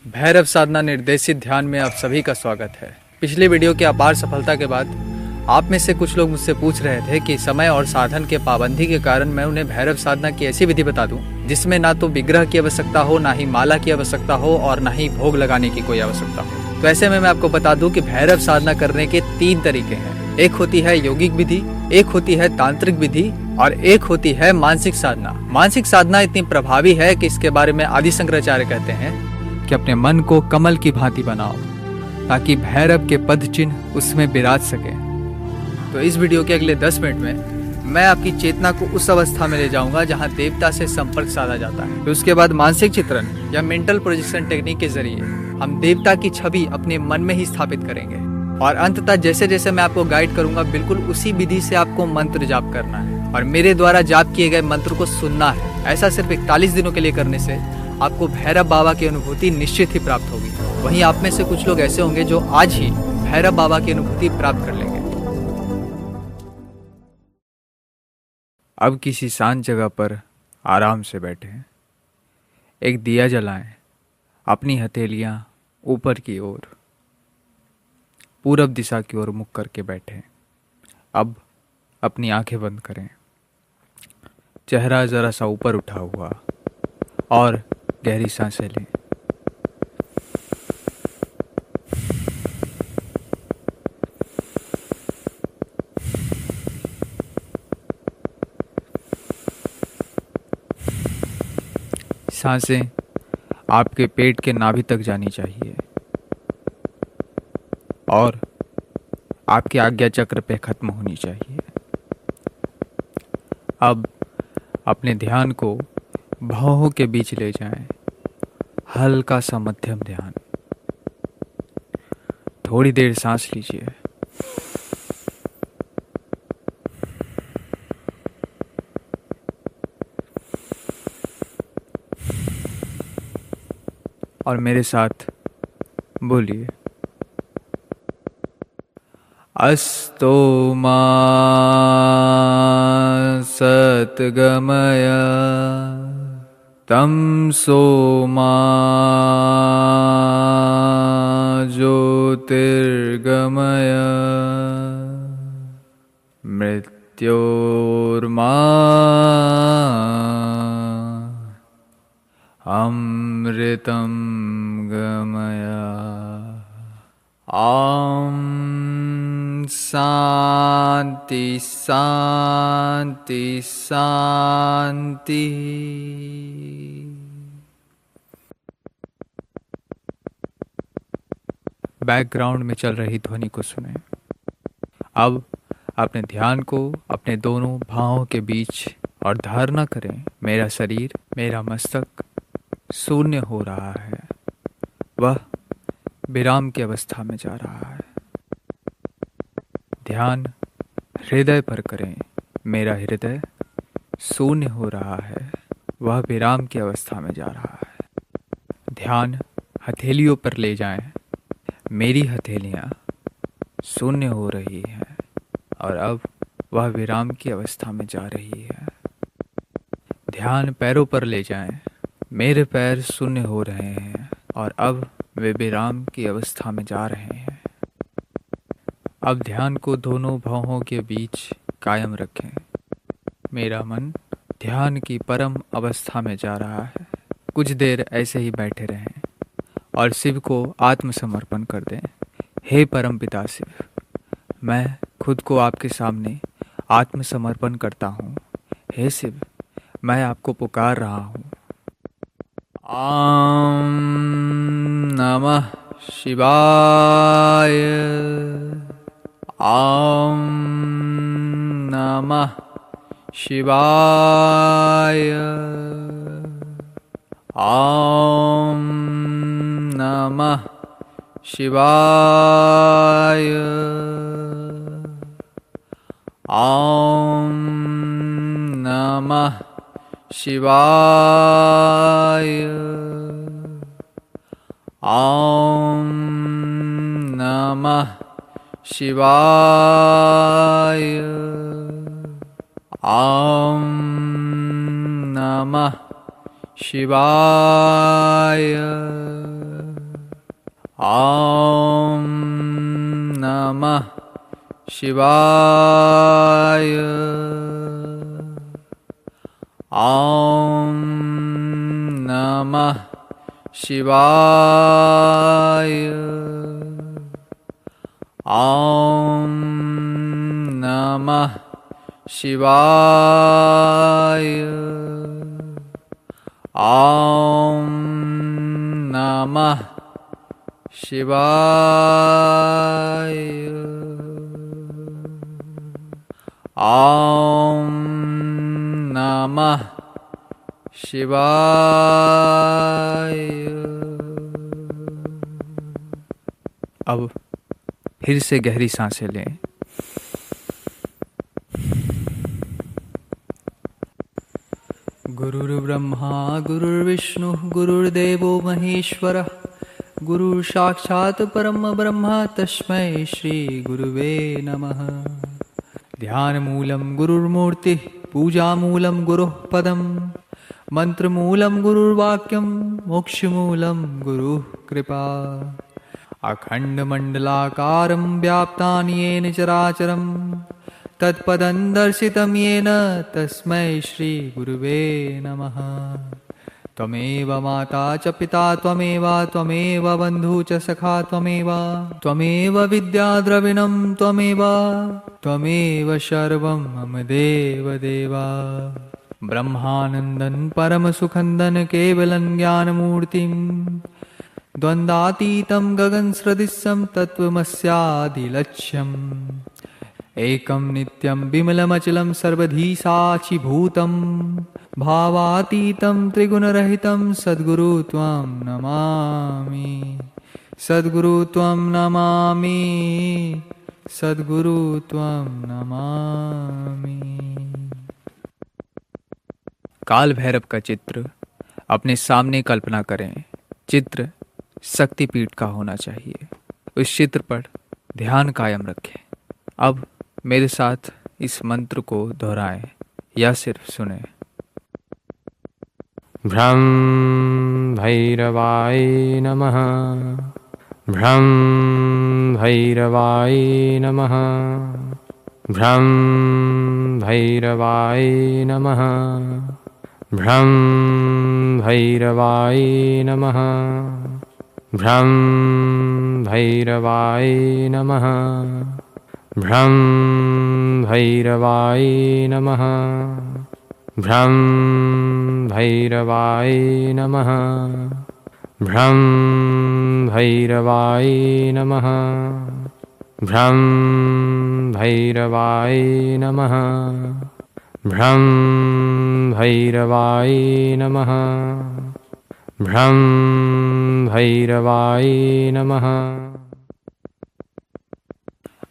भैरव साधना निर्देशित ध्यान में आप सभी का स्वागत है। पिछले वीडियो की अपार सफलता के बाद आप में से कुछ लोग मुझसे पूछ रहे थे कि समय और साधन के पाबंदी के कारण मैं उन्हें भैरव साधना की ऐसी विधि बता दूं जिसमें ना तो विग्रह की आवश्यकता हो, ना ही माला की आवश्यकता हो और ना ही भोग लगाने की कोई आवश्यकता हो। तो ऐसे में मैं आपको बता दूं कि भैरव साधना करने के 3 तरीके हैं। एक होती है यौगिक विधि, एक होती है तांत्रिक विधि और एक होती है मानसिक साधना। मानसिक साधना इतनी प्रभावी है कि इसके बारे में आदि शंकराचार्य कहते हैं कि अपने मन को कमल की भांति बनाओ ताकि भैरव के पद चिन्ह उसमें विराज सके। तो इस वीडियो के अगले 10 मिनट में मैं आपकी चेतना को उस अवस्था में ले जाऊंगा जहां देवता से संपर्क साधा जाता है। तो उसके बाद मानसिक चित्रण या मेंटल प्रोजेक्शन टेक्निक के जरिए हम देवता की छवि अपने मन में ही स्थापित करेंगे और अंततः जैसे जैसे मैं आपको गाइड करूंगा बिल्कुल उसी विधि से आपको मंत्र जाप करना है और मेरे द्वारा जाप किए गए मंत्र को सुनना है। ऐसा सिर्फ 41 दिनों के लिए करने से आपको भैरव बाबा की अनुभूति निश्चित ही प्राप्त होगी। वहीं आप में से कुछ लोग ऐसे होंगे जो आज ही भैरव बाबा की अनुभूति प्राप्त कर लेंगे। अब किसी शांत जगह पर आराम से बैठें, एक दिया जलाएं, अपनी हथेलियां ऊपर की ओर पूरब दिशा की ओर मुख करके बैठें। अब अपनी आंखें बंद करें, चेहरा जरा सा ऊपर उठा हुआ और गहरी सांसें लें। सांसें आपके पेट के नाभि तक जानी चाहिए और आपके आज्ञा चक्र पे खत्म होनी चाहिए। अब अपने ध्यान को भौहों के बीच ले जाएं, हल्का सा मध्यम ध्यान। थोड़ी देर सांस लीजिए। और मेरे साथ बोलिए, अस्तो मा सद्गमय तमसो मा ज्योतिर्गमय मृत्योर्मा अमृतं गमय। ॐ शांति शांति शांति। बैकग्राउंड में चल रही ध्वनि को सुने। अब अपने ध्यान को अपने दोनों भावों के बीच और धारणा करें, मेरा शरीर, मेरा मस्तक शून्य हो रहा है, वह विराम की अवस्था में जा रहा है। ध्यान हृदय पर करें, मेरा हृदय शून्य हो रहा है, वह विराम की अवस्था में जा रहा है। ध्यान हथेलियों पर ले जाएं, मेरी हथेलियां शून्य हो रही हैं और अब वह विराम की अवस्था में जा रही है। ध्यान पैरों पर ले जाएं, मेरे पैर शून्य हो रहे हैं और अब वे विराम की अवस्था में जा रहे हैं। अब ध्यान को दोनों भौहों के बीच कायम रखें। मेरा मन ध्यान की परम अवस्था में जा रहा है। कुछ देर ऐसे ही बैठे रहें और शिव को आत्मसमर्पण कर दें। हे परम पिता शिव, मैं खुद को आपके सामने आत्मसमर्पण करता हूँ। हे शिव, मैं आपको पुकार रहा हूँ। ॐ नमः शिवाय। ॐ नमः शिवाय। ॐ नमः शिवाय। ॐ नमः शिवाय। ॐ नमः शिवाय। ॐ नमः शिवाय। ॐ नमः शिवाय। ॐ नमः शिवाय। ॐ नमः शिवाय। ॐ नमः शिवाय। ॐ नमः शिवाय। अब फिर से गहरी सांसें लें। गुरुर्ब्रह्मा गुरुर्विष्णु गुरुर्देवो महेश्वरः गुरुः साक्षात् परम ब्रह्म तस्मै श्री गुरुवे नमः। ध्यानमूलं गुरुर्मूर्तिः पूजामूलं गुरुः पदम् मंत्रमूलं गुरुर्वाक्यं मोक्षमूलं गुरुः कृपा। अखण्डमण्डलाकारं व्याप्तां येन चराचरं तत्पदं दर्शितं येन तस्मै श्री गुरुवे नमः। त्वमेव माता च पिता त्वमेव बन्धु च सखा त्वमेव विद्या द्रविणं त्वमेव सर्वं मम देव। ब्रह्मानन्दं परमसुखन्दं केवलं ज्ञानमूर्तिं द्वन्द्वातीतं गगनसदृशं तत्त्वमस्यादिलक्ष्यम् एकं नित्यं विमलमचलं सर्वधी साक्षिभूतं भावातीतं त्रिगुणरहितं सद्गुरु त्वं नमामि। सद्गुरु त्वं नमामि। सद्गुरु त्वं नमामि। काल भैरव का चित्र अपने सामने कल्पना करें। चित्र शक्तिपीठ का होना चाहिए। उस चित्र पर ध्यान कायम रखें। अब मेरे साथ इस मंत्र को दोहराएं या सिर्फ सुनें। भ्रं भैरवाय नमः। भ्रं भैरवाय नमः। भ्रं भैरवाय नमः। भ्रं भैरवाय नमः। भ्रं भैरवाय नमः। भ्रं भैरवाय नमः। भ्रं भैरवाय नमः। भ्रं भैरवाय नमः। भ्रं भैरवाय नमः। भ्रं भैरवाय नमः। भ्रं भैरवाय नमः।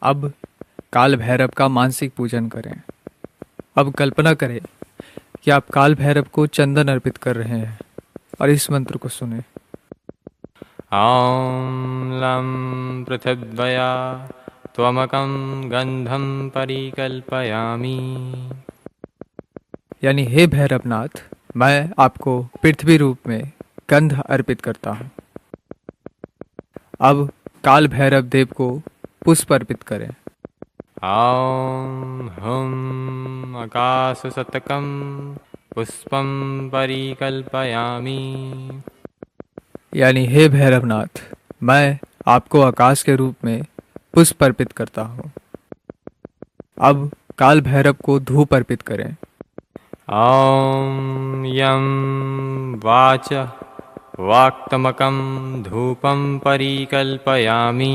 अब काल भैरव का मानसिक पूजन करें। अब कल्पना करें कि आप काल भैरव को चंदन अर्पित कर रहे हैं और इस मंत्र को सुने। ॐ लं पृथिव्या त्वमकं गन्धं परिकल्पयामि। यानी हे भैरवनाथ, मैं आपको पृथ्वी रूप में गंध अर्पित करता हूँ। अब काल भैरव देव को पुष्प अर्पित करें। ॐ हुं आकाशशतकं पुष्पं परिकल्पयामि। यानी हे भैरवनाथ, मैं आपको आकाश के रूप में पुष्प अर्पित करता हूँ। अब काल भैरव को धूप अर्पित करें। ॐ यं वाच वाक्तमकं धूपं परिकल्पयामि।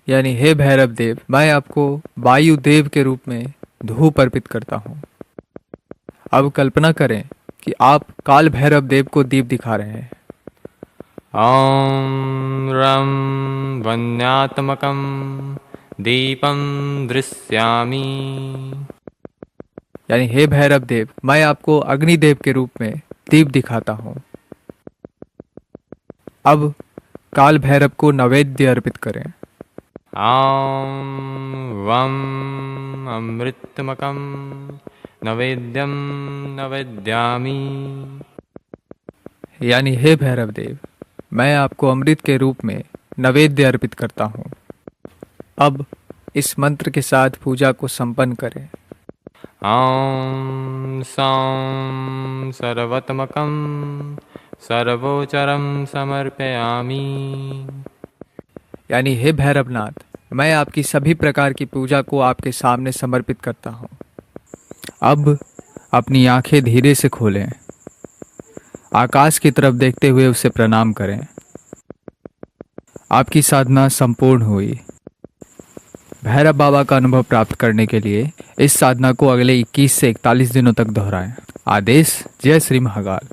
यानी हे भैरव देव, मैं आपको वायु देव के रूप में धूप अर्पित करता हूँ। अब कल्पना करें कि आप काल भैरव देव को दीप दिखा रहे हैं। ॐ रं वन्यात्मकं दीपं दृश्यामि। यानी हे भैरव देव, मैं आपको अग्निदेव के रूप में दीप दिखाता हूँ। अब काल भैरव को नैवेद्य अर्पित करें। ॐ वं अमृतमकं नैवेद्यं नैवेद्यामि। यानी हे भैरव देव, मैं आपको अमृत के रूप में नैवेद्य अर्पित करता हूँ। अब इस मंत्र के साथ पूजा को संपन्न करें। ॐ सौं सर्वतमकं सर्वोचरं समर्पयामि। यानी हे भैरवनाथ, मैं आपकी सभी प्रकार की पूजा को आपके सामने समर्पित करता हूँ। अब अपनी आंखें धीरे से खोलें, आकाश की तरफ देखते हुए उसे प्रणाम करें। आपकी साधना संपूर्ण हुई। भैरव बाबा का अनुभव प्राप्त करने के लिए इस साधना को अगले 21 से 41 दिनों तक दोहराएं। आदेश, जय श्री महाकाल।